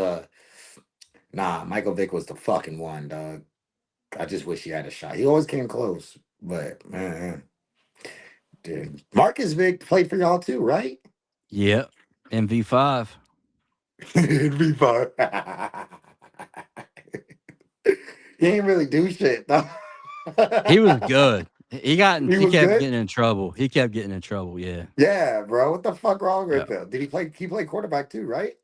nah, Michael Vick was the fucking one, dog. I just wish he had a shot. He always came close, but man, dude. Marcus Vick played for y'all too, right? Yep. MV5. It'd be fun. He ain't really do shit though. He was good. He He was kept good. getting in trouble. He kept getting in trouble. Yeah. Yeah, bro. What the fuck wrong Yeah. with him? Did he play? He played quarterback too, right?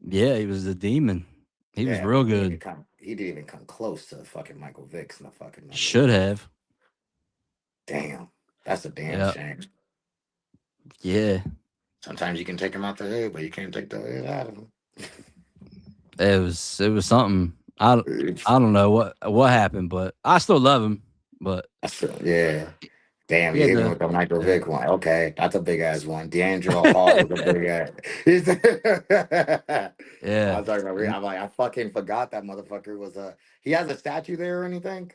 Yeah. He was a demon. He was Yeah, real but he didn't even good. come. He didn't even come close to fucking Michael Vick's the fucking numbers, Should bro. have. Damn, that's a damn Yeah. shame. Yeah. Sometimes you can take him out the hood, but you can't take the hood out of him. It was something. It's- I don't know what happened, but I still love him. But yeah. Damn, we you had hit me to. with the Michael Yeah. Vick one. Okay, that's a big ass one. D'Angelo Hall was a big ass. I Yeah. was talking about. And I'm like, I fucking forgot that motherfucker was a. He has a statue there or anything?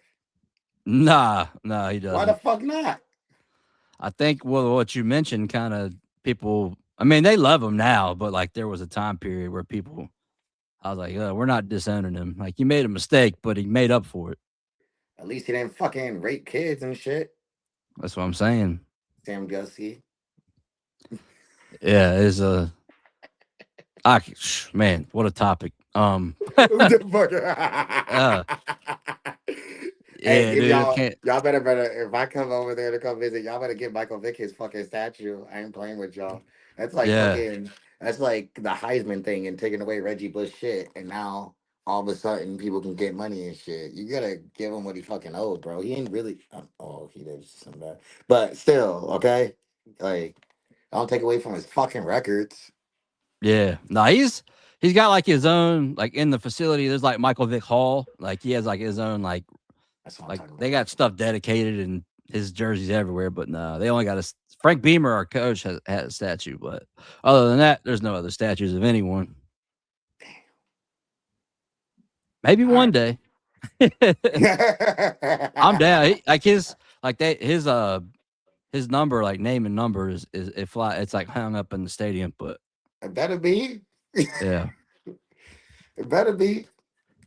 nah, he Why the doesn't. fuck not? I think what you mentioned kind of people. I mean, they love him now, but like there was a time period where people. I was like, we're not disowning him. Like he made a mistake, but he made up for it. At least he didn't fucking rape kids and shit. That's what I'm saying. Sam Gussie. Yeah, is a man, what a topic. Who the uh, fuck? Hey, yeah, give dude, I y'all can't. y'all better if I come over there to come visit, y'all better give Michael Vick his fucking statue. I ain't playing with y'all. That's like Yeah, fucking that's like the Heisman thing and taking away Reggie Bush shit, and now all of a sudden people can get money and shit. You gotta give him what he fucking owed, bro. He ain't really oh he did some bad. But still, okay? Like I don't take away from his fucking records. yeah. No, he's got like his own like in the facility. There's like Michael Vick Hall. Like he has like his own That's what I'm like talking they about. got stuff dedicated and his jerseys everywhere. But no, they only got Frank Beamer, our coach, has a statue. But other than that, there's no other statues of anyone. Maybe All one day. I'm down. right. Like his like that his number, like name and number is it fly it's like hung up in the stadium, but It better be. It yeah. better be.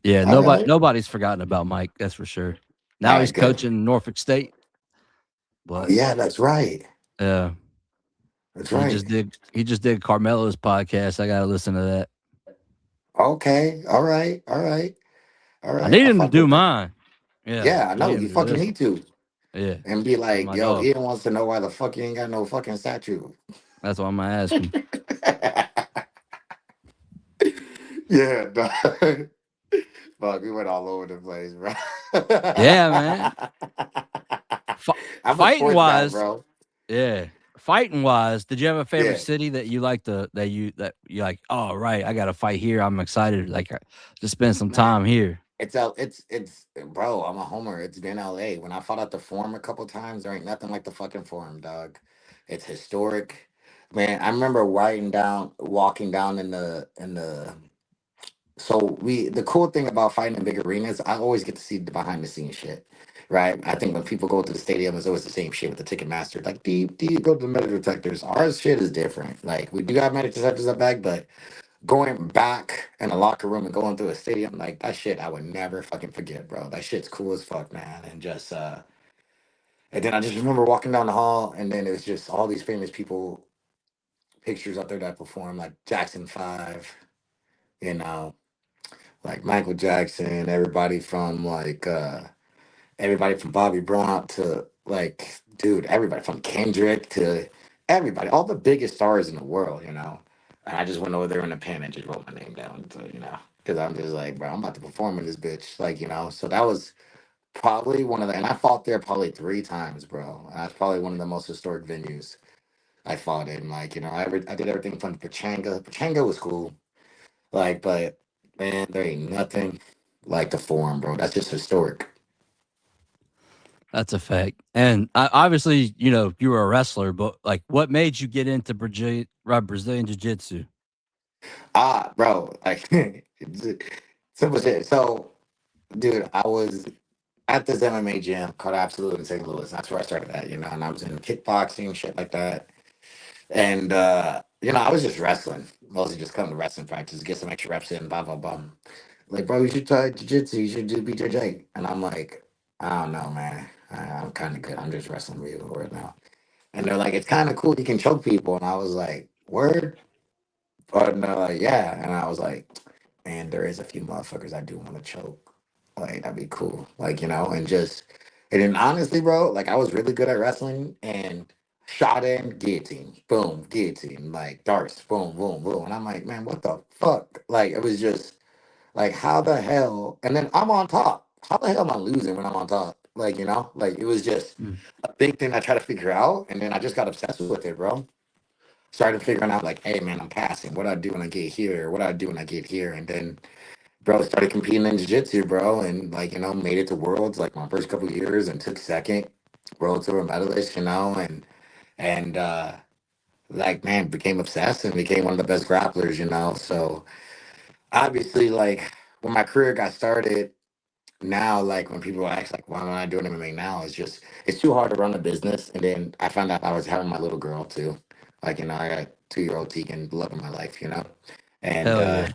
Yeah, All right. nobody's forgotten about Mike, that's for sure. All Now right, he's good. coaching Norfolk State, Oh but yeah, that's right. yeah, That's he right. just did he just did Carmelo's podcast. I gotta listen to that. Okay. All right. All right. All I right. need I him to fuck do with that. mine. Yeah, Yeah, I I need know. him You to do fucking this one. need to. Yeah, And be that's like, my yo, dog. Ian wants to know why the fuck you ain't got no fucking statue. That's what I'm gonna ask him. Yeah, dog. Fuck, we went all over the place, bro. Yeah, man. I'm a Fighting sports guy, wise, bro. yeah. Fighting wise, did you have a favorite Yeah. city that you like that you like? Oh, right, I got to fight here. I'm excited, like to spend some Man, time here. it's bro, I'm a homer. It's been LA. When I fought at the forum a couple times, there ain't nothing like the fucking forum, dog. It's historic. Man, I remember walking down in the so we the cool thing about fighting in big arenas, I always get to see the behind the scenes shit. Right. I think when people go to the stadium, it's always the same shit with the ticket master. Like, do you go to the metal detectors? Our shit is different. Like, we do have metal detectors up back, but going back in a locker room and going through a stadium, like that shit I would never fucking forget, bro. That shit's cool as fuck, man. And then I just remember walking down the hall and then it was just all these famous people pictures up there that perform like Jackson 5, you know, like Michael Jackson, everybody from Bobby Brown to like, dude, everybody from Kendrick to everybody, all the biggest stars in the world, you know. And I just went over there in the pen and just wrote my name down, to, because I'm just like, bro, I'm about to perform in this bitch, like, So that was probably and I fought there probably 3 times, bro. And that's probably one of the most historic venues I fought in. Like, I did everything from Pachanga. Pachanga was cool, like, but man, there ain't nothing like the Forum, bro. That's just historic. That's a fact. And obviously, you were a wrestler, but like, what made you get into Brazilian Jiu Jitsu? Bro, like simple shit. So, dude, I was at this MMA gym called Absolute in St. Louis. That's where I started at, and I was in kickboxing, shit like that. And I was just wrestling, mostly just coming to wrestling practice, get some extra reps in, blah blah blah. Like, bro, you should try jiu-jitsu, you should do BJJ. And I'm like, I don't know, man. I'm kind of good. I'm just wrestling with you right now. And they're like, it's kind of cool. You can choke people. And I was like, word? But yeah. And I was like, man, there is a few motherfuckers I do want to choke. Like, that'd be cool. Like, and then honestly, bro, like, I was really good at wrestling and shot in, guillotine, boom, guillotine, like darts, boom, boom, boom. And I'm like, man, what the fuck? Like, it was just like, how the hell? And then I'm on top. How the hell am I losing when I'm on top? Like, like it was just Mm. a big thing I tried to figure out. And then I just got obsessed with it, bro. Started figuring out, like, hey, man, I'm passing. What do I do when I get here? What do I do when I get here? And then, bro, started competing in jiu-jitsu, bro. And, like, made it to worlds, like, my first couple of years and took second world tour medalist, and like, man, became obsessed and became one of the best grapplers, So obviously, like, when my career got started, now, like, when people ask, like, why am I doing MMA now? It's too hard to run a business. And then I found out I was having my little girl too. Like, I got 2-year-old Tegan, love of my life, And Hell yeah.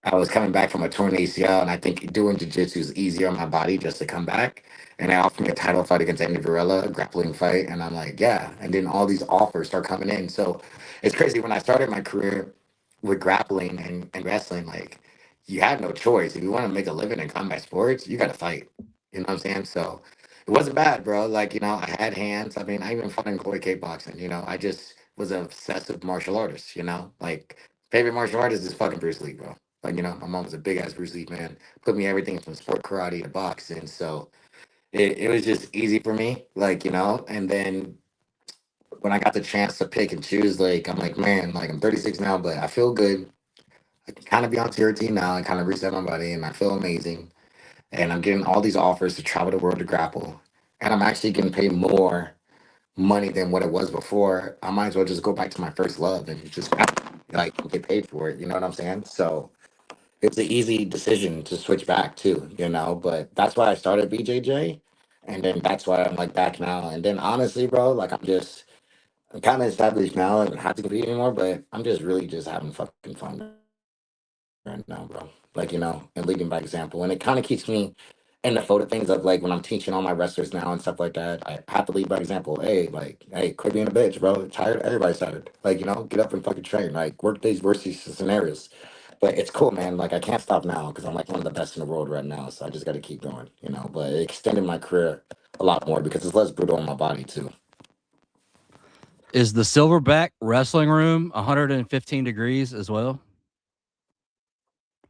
I was coming back from a torn ACL, and I think doing jujitsu is easier on my body just to come back. And they offered me a title fight against Andy Varela, a grappling fight, and I'm like, yeah. And then all these offers start coming in. So it's crazy. When I started my career with grappling and wrestling, like, you had no choice. If you want to make a living in combat sports, you got to fight. You know what I'm saying? So it wasn't bad, bro. Like, I had hands. I mean, I even fought in Koi kickboxing. I just was an obsessive martial artist. Like, favorite martial artist is fucking Bruce Lee, bro. Like, my mom was a big ass Bruce Lee fan. Put me everything from sport karate to boxing. So it was just easy for me. Like, and then when I got the chance to pick and choose, like, I'm like, man, like, I'm 36 now, but I feel good. I can kind of be on tier team now and kind of reset my body, and I feel amazing. And I'm getting all these offers to travel the world to grapple. And I'm actually getting paid more money than what it was before. I might as well just go back to my first love and just like get paid for it. You know what I'm saying? So It's an easy decision to switch back too, you know. But that's why I started BJJ, and then that's why I'm like back now. And then honestly, bro, like I'm kind of established now. I don't have to compete anymore, but I'm just really just having fucking fun right now, bro. Like, and leading by example, and it kind of keeps me in the flow of things of like when I'm teaching all my wrestlers now and stuff like that. I have to lead by example. Hey, hey, quit being a bitch, bro. Tired, everybody's tired. Like, get up and fucking train. Like, work these worst these scenarios. But it's cool, man. Like, I can't stop now because I'm like one of the best in the world right now. So I just got to keep going, you know. But it extended my career a lot more because it's less brutal on my body too. Is the Silverback Wrestling Room 115 degrees as well?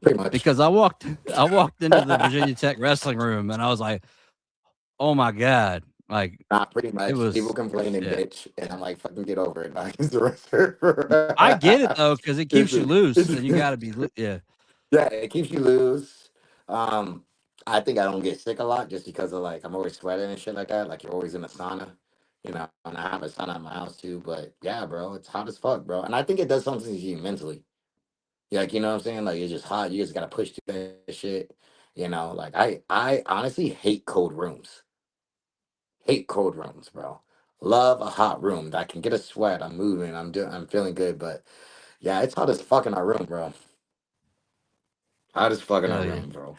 Pretty much. Because I walked into the Virginia Tech Wrestling Room and I was like, "Oh my god!" Like Not pretty it much. People was. complain and Yeah, bitch, and I'm like, fucking get over it. Like, it's the rest. I get it though because it keeps you loose and you It's, got to be. Yeah, yeah, it keeps you loose. Um, I think I don't get sick a lot just because of like I'm always sweating and shit like that. Like you're always in a sauna, you know. And I have a sauna at my house too. But yeah, bro, it's hot as fuck, bro. And I think it does something to you mentally. Yeah, like you know what I'm saying? Like it's just hot. You just gotta push through that shit. You know, like I honestly hate cold rooms. Hate cold rooms, bro. Love a hot room. I can get a sweat. I'm moving. I'm feeling good. But yeah, it's hot as fuck in our room, bro. Hot as fuck in our hell yeah. room, bro.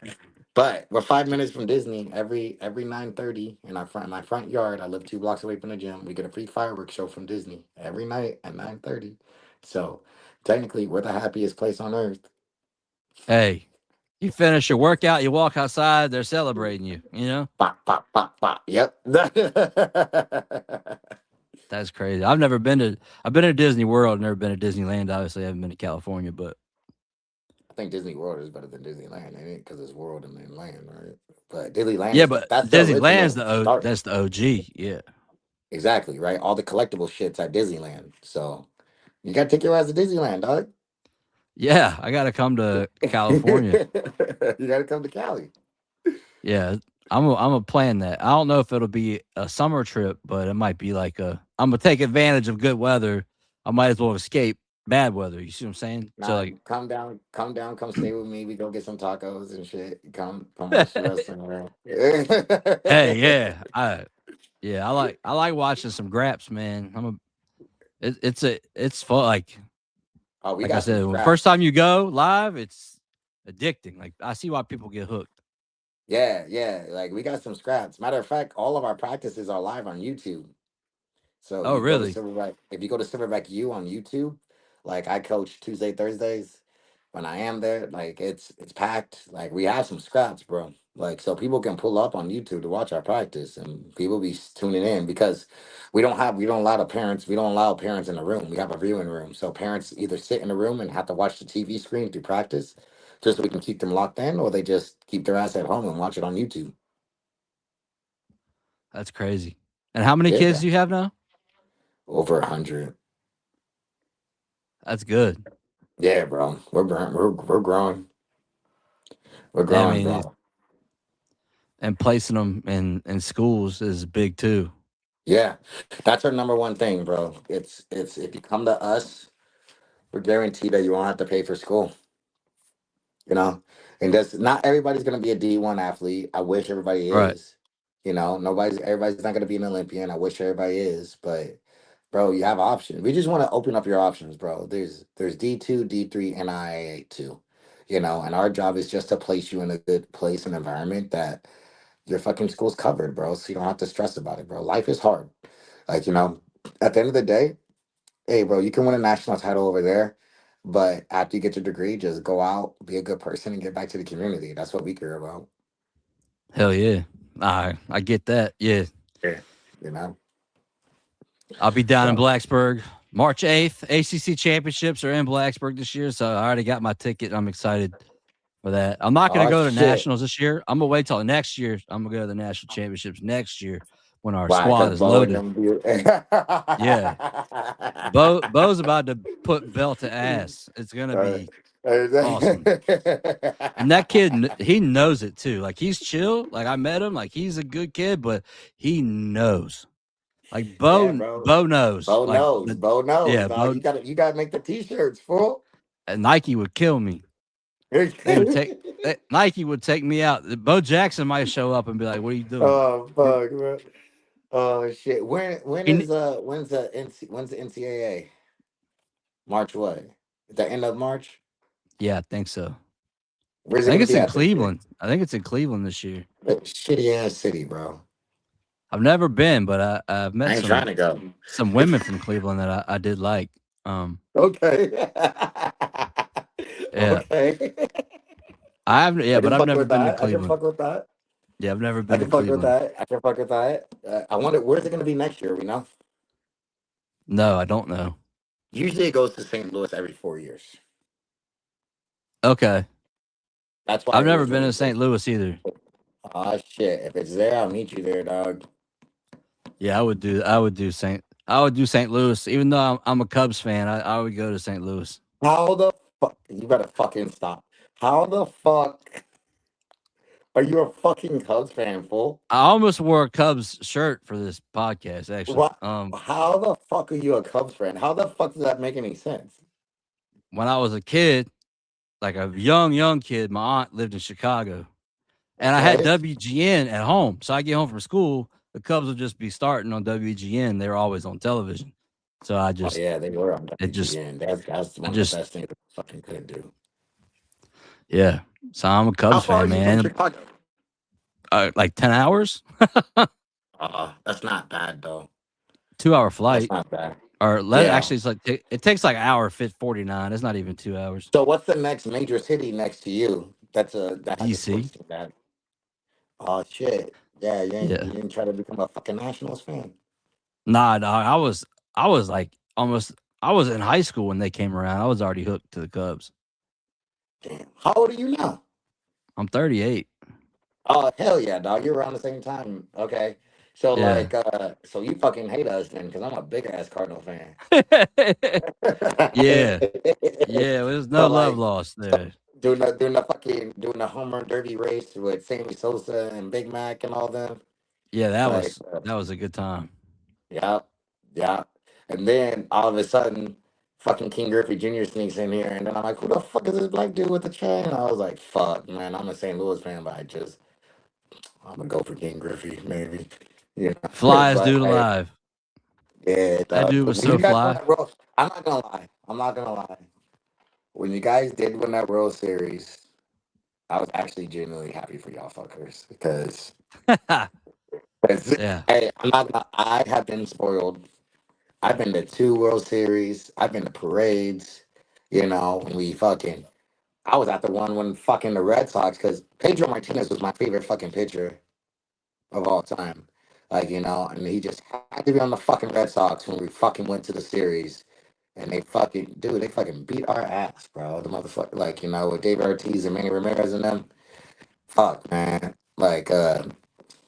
But we're 5 minutes from Disney. Every 9:30 in my front yard. I live 2 blocks away from the gym. We get a free fireworks show from Disney every night at 9:30. So technically, we're the happiest place on earth. Hey, you finish your workout, you walk outside, they're celebrating you. You know Pop, pop, pop, pop. Yep. that's crazy. I've never been to. I've been to Disney World, never been to Disneyland. Obviously, I haven't been to California, but I think Disney World is better than Disneyland, ain't it? Because it's world and then land, right? But Disneyland yeah, is but that's the Disneyland's original the start. that's the OG. Yeah, Exactly, right? All the collectible shits at Disneyland. So you gotta take your ass to Disneyland, dog. yeah. I got to come to California. You gotta come to Cali. Yeah, I'm a plan that. I don't know if it'll be a summer trip, but it might be like a. I'm gonna take advantage of good weather. I might as well escape bad weather. You see what I'm saying? So Nah, like, come down, come stay with me. We go get some tacos and shit. Come watch the wrestling around. hey, yeah, I like watching some graps, man. It's fun. Oh, we Like I got some said, when first scraps. time you go live, it's addicting. Like I see why people get hooked. Yeah, yeah. Like we got some scraps. Matter of fact, all of our practices are live on YouTube. So Oh, you go to really? Silverback. If you go to Silverback U on YouTube, like I coach Tuesday, Thursdays. When I am there, like it's packed. Like we have some scraps, bro. Like so people can pull up on YouTube to watch our practice, and people be tuning in because we don't allow the parents we don't allow parents in the room. We have a viewing room, so parents either sit in the room and have to watch the TV screen through practice, just so we can keep them locked in, or they just keep their ass at home and watch it on YouTube. That's crazy. And how many kids Yeah, do you have now? over 100. That's good. Yeah, bro. We're growing. We're I growing, mean, bro. and placing them in schools is big too. Yeah, that's our number one thing, bro. It's if you come to us, we're guaranteed that you won't have to pay for school. You know, and that's not everybody's gonna be a D1 athlete. I wish everybody Right. is. You know, everybody's not gonna be an Olympian. I wish everybody is, but bro, you have options. We just want to open up your options, bro. There's D2, D3, and IA2. You know, and our job is just to place you in a good place and environment that your fucking school's covered, bro. So you don't have to stress about it, bro. Life is hard. Like, you know, at the end of the day, hey, bro, you can win a national title over there, but after you get your degree, just go out, be a good person, and get back to the community. That's what we care about. Hell yeah. I get that. Yeah. Yeah. You know? I'll be down in So, Blacksburg March 8th. ACC championships are in Blacksburg this year, so I already got my ticket. I'm excited for that. I'm not going to oh, go to shit. nationals this year. I'm going to wait till next year. I'm going to go to the national championships next year when our Why? squad Because is Bo and loaded. them be. Yeah. Bo's about to put belt to ass. It's going to be awesome. And that kid, he knows it too. Like he's chill. Like I met him. Like he's a good kid, but he knows. Like Yeah, bro. Bo knows. Bo Like knows. Bo knows, yeah, dog. Bo. You gotta make the t-shirts, fool. Nike would kill me. Nike would take me out. Bo Jackson might show up and be like, "What are you doing?" Oh fuck, bro. Oh shit. When's the NCAA? March what? The end of March? Yeah, I think so. Where's I it think gonna it's be in at this year? Cleveland. I think it's in Cleveland this year. That shitty ass city, bro. I've never been, but I've met I ain't trying to go. some women from Cleveland that I did like. Okay. Yeah, Okay. I haven't. Yeah, I but can I've fuck never with been to that. I can Cleveland. fuck with that. Yeah, I've never I been to can fuck with Cleveland. that. I can fuck with that. I wonder where's it gonna be next year. We know. No, I don't know. Usually it goes to St. Louis every 4 years. Okay, That's why I've it never was been really to good. St. Louis either. Oh shit! If it's there, I'll meet you there, dog. Yeah, I would do. I would do St. Louis, even though I'm a Cubs fan. I would go to St. Louis. How the fuck? You better fucking stop. How the fuck are you a fucking Cubs fan, fool? I almost wore a Cubs shirt for this podcast, actually. What? How the fuck are you a Cubs fan? How the fuck does that make any sense? When I was a kid, like a young kid, my aunt lived in Chicago, and I had Okay. WGN at home. So I get home from school, the Cubs would just be starting on WGN. They were always on television. So Oh yeah, they were on it just, WGN. That's I one of the just, best things they fucking could do. yeah. So I'm a How Cubs far are fan, you from man. Chicago? Like 10 hours, That's not bad though. 2 hour That's flight, not bad. or Yeah. actually, it's like, it takes like an hour 49. It's not even 2 hours. So what's the next major city next to you? That has a sports DC. team that. Oh shit. Yeah, you Yeah. didn't try to become a fucking Nationals fan. Nah, dog. I was like almost, I was in high school when they came around. I was already hooked to the Cubs. Damn. How old are you now? I'm 38. Oh hell yeah, dog. You're around the same time. Okay. So Yeah. so you fucking hate us then, because I'm a big ass Cardinal fan. Yeah. Yeah. There's no So love like lost so there. doing the home run derby race with Sammy Sosa and Big Mac and all them. Yeah, Like that was a good time. yeah, yeah. And then all of a sudden, fucking King Griffey Jr. sneaks in here, and then I'm like, who the fuck is this black dude with the chain? And I was like, fuck, man, I'm a St. Louis fan, but I'm gonna go for King Griffey, maybe. You know, Flyest but dude hey, alive. yeah, That dog. dude But was when so you guys won fly. that World, I'm not gonna lie. I'm not gonna lie. When you guys did win that World Series, I was actually genuinely happy for y'all fuckers because, Yeah. hey, I'm not gonna. I have been spoiled. I've been to two World Series. I've been to parades. You know, we fucking. I was at the one when fucking the Red Sox because Pedro Martinez was my favorite fucking pitcher of all time. Like, you know, and he just had to be on the fucking Red Sox when we fucking went to the series. And they fucking beat our ass, bro. The motherfucker, like, you know, with Dave Ortiz and Manny Ramirez and them. Fuck, man. Like,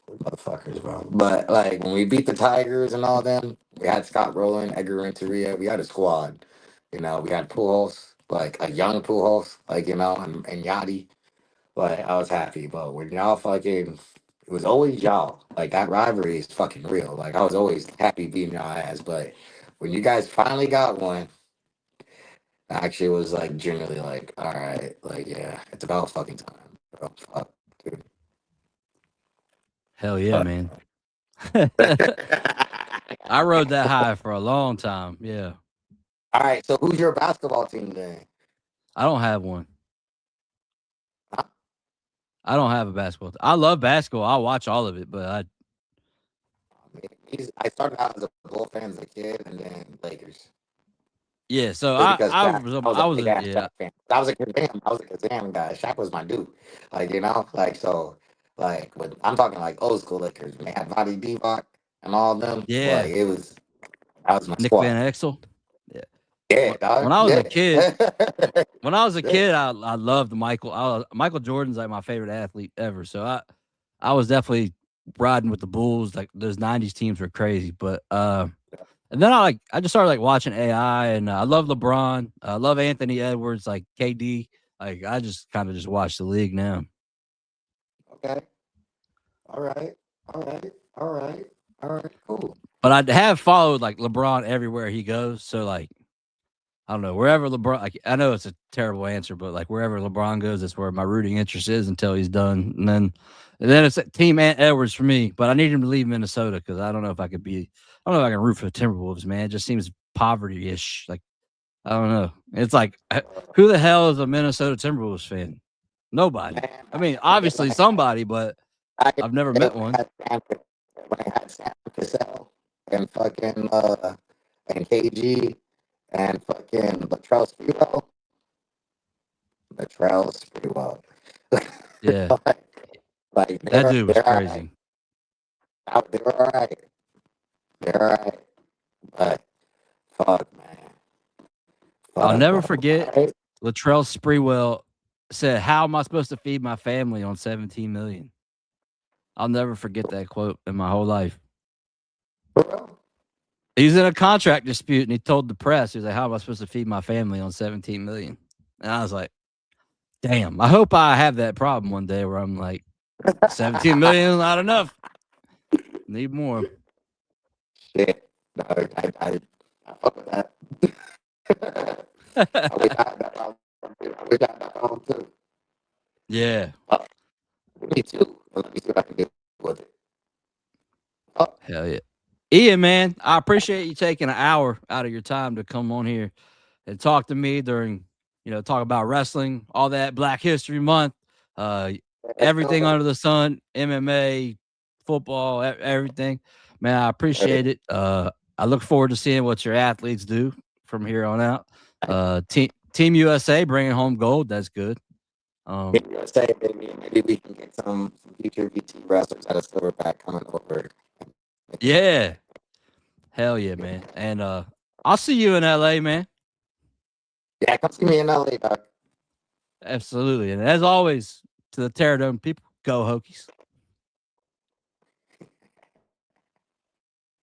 motherfuckers, bro. But, like, when we beat the Tigers and all them, we had Scott Rowland, Edgar Renteria. We had a squad. You know, we had Pujols, like a young Pujols, like, you know, and Yachty. But I was happy. But when y'all fucking, it was always y'all. Like that rivalry is fucking real. Like I was always happy beating y'all ass. But when you guys finally got one, I actually was like genuinely like, all right, like yeah, it's about fucking time. Bro. Fuck, dude. Hell yeah, Fuck. man. I rode that high for a long time. Yeah. All right, so who's your basketball team then? I don't have one. Huh? I don't have a basketball. I love basketball. I watch all of it, but I started out as a Bull fan as a kid, and then Lakers. yeah. So Just because Shaq, was a, I was a I was big a, ass Shaq yeah. fan. I was a Kazam guy. Shaq was my dude. Like, you know, like so like when I'm talking like old school Lakers, when they had Vadi Divac and all of them, like Yeah. that was my Nick squad. Van Exel. Yeah. Yeah, When dog. I was a Yeah. kid, when I was a Yeah. kid, I loved Michael. Michael Jordan's like my favorite athlete ever. So I was definitely riding with the Bulls. Like those '90s teams were crazy. But and then I just started like watching AI, and I love LeBron. I love Anthony Edwards, like KD. Like I just kind of just watch the league now. Okay. All right. All right. All right. All right. Cool. But I have followed like LeBron everywhere he goes. So like I don't know, wherever LeBron, like, I know it's a terrible answer, but like wherever LeBron goes, that's where my rooting interest is until he's done. And then it's Team Ant Edwards for me, but I need him to leave Minnesota because I don't know if I could be, I don't know if I can root for the Timberwolves, man. It just seems poverty ish. Like, I don't know. It's like, who the hell is a Minnesota Timberwolves fan? Nobody. Man, I mean, obviously somebody, but I've never met one. When I had Sam Cassell and fucking and KG and fucking Latrell Sprewell. Yeah, like that dude was crazy. They're all right. They're all right. But fuck, man. I'll Fuck, never man. forget Right? Latrell Sprewell said, "How am I supposed to feed my family on 17 million?" I'll never forget that quote in my whole life. For real? He's in a contract dispute and he told the press, he was like, "How am I supposed to feed my family on 17 million?" And I was like, damn, I hope I have that problem one day where I'm like, 17 million is not enough. Need more. Shit. No, I fuck with that. I wish I had that problem too. Yeah. Me too. Let me see what I can do with it. Oh, Hell yeah. Ian, man, I appreciate you taking an hour out of your time to come on here and talk to me during, talk about wrestling, all that Black History Month, everything under the sun, MMA, football, everything. Man, I appreciate it. I look forward to seeing what your athletes do from here on out. Team USA bringing home gold. That's good. USA, maybe we can get some future VT wrestlers out of Silverback coming over. Yeah. Hell yeah, man. And I'll see you in LA, man. Yeah, come see me in LA, dog. Absolutely. And as always, to the Terrordome people, go Hokies.